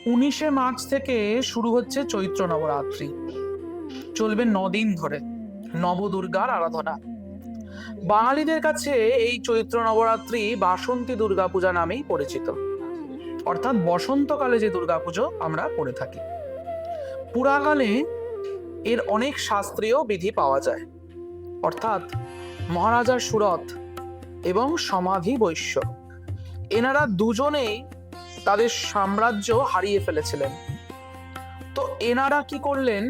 19শে March থেকে শুরু হচ্ছে চৈত্র নবরাত্রি। চলবে 9 দিন ধরে নবদুর্গার আরাধনা। বাঙালিদের কাছে এই চৈত্র নবরাত্রি বাসন্তী দুর্গাপূজা নামেই পরিচিত, অর্থাৎ বসন্তকালে যে দুর্গাপুজো আমরা করে থাকি। পুরাকালে এর অনেক শাস্ত্রীয় বিধি পাওয়া যায়, অর্থাৎ মহারাজা সুরথ এবং সমাধি বৈশ্য এনারা দুজনেই তাদের সাম্রাজ্য হারিয়ে ফেলেছিলেন। তো এনারা কি করলেন,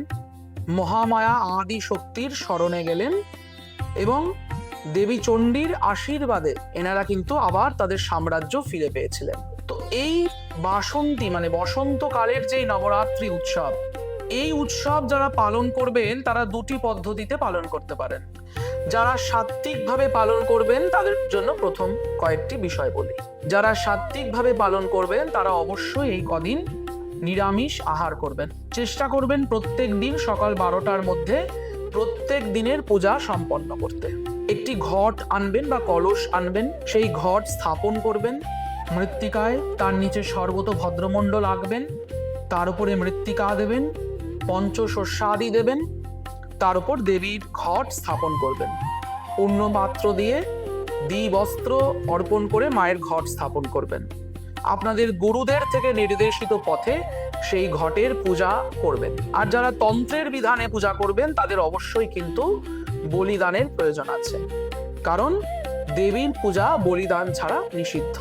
মহামায়া আদি শক্তির শরণে গেলেন এবং দেবী চণ্ডীর আশীর্বাদে এনারা কিন্তু আবার তাদের সাম্রাজ্য ফিরে পেয়েছিলেন। তো এই বাসন্তী মানে বসন্তকালের যে নবরাত্রি উৎসব, এই উৎসব যারা পালন করবেন তারা দুটি পদ্ধতিতে পালন করতে পারেন। যারা সাত্ত্বিকভাবে পালন করবেন তাদের জন্য প্রথম কয়েকটি বিষয় বলি। যারা সাত্ত্বিকভাবে পালন করবেন তারা অবশ্যই এই কদিন নিরামিষ আহার করবেন। চেষ্টা করবেন প্রত্যেক দিন সকাল 12টার মধ্যে প্রত্যেক দিনের পূজা সম্পন্ন করতে। একটি ঘট আনবেন বা কলস আনবেন, সেই ঘট স্থাপন করবেন মৃত্তিকায়, তার নিচে সর্বত ভদ্রমণ্ডল আঁকবেন, তার উপরে মৃত্তিকা দেবেন, পঞ্চশস্যাদি দেবেন, তার উপর দেবীর ঘট স্থাপন করবেন। পূর্ণ পাত্র দিয়ে দ্বিবস্ত্র অর্পণ করে মায়ের ঘট স্থাপন করবেন। আপনাদের গুরুদের থেকে নির্দেশিত পথে সেই ঘটের পূজা করবেন। আর যারা তন্ত্রের বিধানে পূজা করবেন তাদের অবশ্যই কিন্তু বলিদানের প্রয়োজন আছে, কারণ দেবীর পূজা বলিদান ছাড়া নিষিদ্ধ।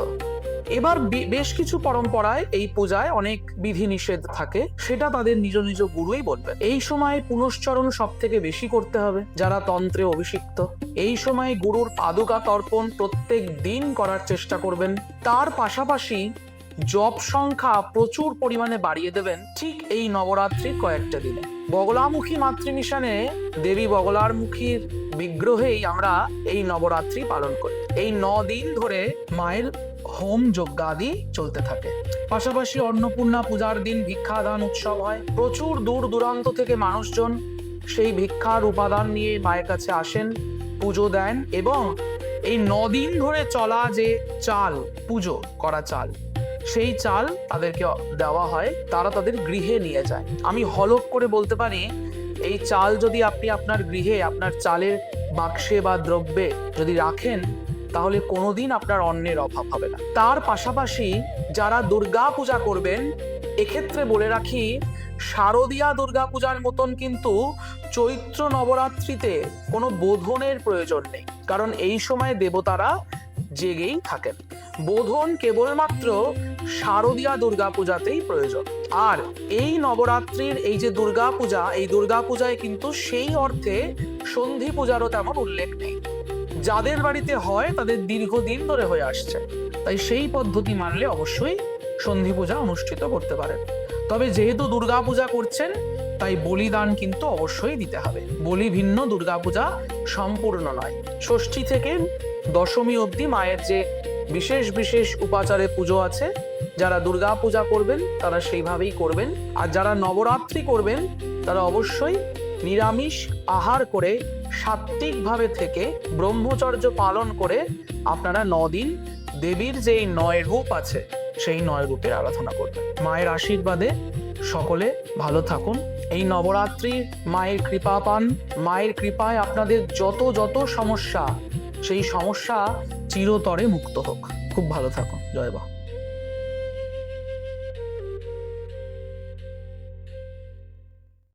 এবার বেশ কিছু পরম্পরায় এই পূজায় অনেক বিধি নিষেধ থাকে, সেটা তাদের নিজ নিজ গুরুই বলবেন। এই সময় পুনশ্চরণ সব থেকে বেশি করতে হবে যারা তন্ত্রে অভিষিক্ত। এই সময় গুরুর পাদুকা তর্পণ প্রত্যেক দিন করার চেষ্টা করবেন। তার পাশাপাশি জপ সংখ্যা প্রচুর পরিমাণে বাড়িয়ে দেবেন ঠিক এই নবরাত্রির কয়েকটা দিনে। বগলামুখী মাতৃমিশনে দেবী বগলামুখীর বিগ্রহেই আমরা এই নবরাত্রি পালন করি। এই 9 দিন ধরে মায়ের হোম যজ্ঞাদি চলতে থাকে। পাশাপাশি অন্নপূর্ণা পূজার দিন ভিক্ষাদান উৎসব হয়। প্রচুর দূর দূরান্ত থেকে মানুষজন সেই ভিক্ষার উপাদান নিয়ে মায়ের কাছে আসেন, পুজো দেন এবং এই 9 দিন ধরে চলা যে চাল, পুজো করা চাল, সেই চাল তাদেরকে দেওয়া হয়, তারা তাদের গৃহে নিয়ে যায়। আমি হলক করে বলতে পারি, এই চাল যদি আপনি আপনার গৃহে আপনার চালের বাক্সে বা দ্রব্যে যদি রাখেন তাহলে কোনোদিন আপনার অন্নের অভাব হবে না। তার পাশাপাশি যারা দুর্গা পূজা করবেন, এক্ষেত্রে বলে রাখি শারদীয়া দুর্গা পূজার মতন কিন্তু চৈত্র নবরাত্রিতে কোনো বোধনের প্রয়োজন নেই, কারণ এই সময় দেবতারা জেগেই থাকেন। বোধন কেবলমাত্র শারদীয়া দুর্গা পূজাতেই প্রয়োজন। আর এই নবরাত্রির এই যে দুর্গা পূজা, এই দুর্গা পূজায় কিন্তু সেই অর্থে সন্ধি পূজারও তেমন উল্লেখ নেই। যাদের বাড়িতে হয় তাদের দীর্ঘদিন ধরে হয়ে আসছে, তাই সেই পদ্ধতি মানলে অবশ্যই সন্ধি পূজা অনুষ্ঠিত করতে পারেন। তবে যেহেতু দুর্গা পূজা করছেন তাই বলিদান কিন্তু অবশ্যই দিতে হবে। বলি ভিন্ন দুর্গা পূজা সম্পূর্ণ নয়। ষষ্ঠী থেকে দশমী অবধি মায়ের যে বিশেষ বিশেষ উপাচারে পুজো আছে, যারা দুর্গা পূজা করবেন তারা সেইভাবেই করবেন। আর যারা নবরাত্রি করবেন তারা অবশ্যই নিরামিষ আহার করে সাত্ত্বিকভাবে থেকে ব্রহ্মচর্য পালন করে আপনারা 9 দিন দেবীর যে 9 রূপ আছে সেই 9 রূপের আরাধনা করবেন। মায়ের আশীর্বাদে সকলে ভালো থাকুন। এই নবরাত্রি মায়ের কৃপা পান। মায়ের কৃপায় আপনাদের যত সমস্যা, সেই সমস্যা চিরতরে মুক্ত হোক। খুব ভালো থাকুন। জয় মা।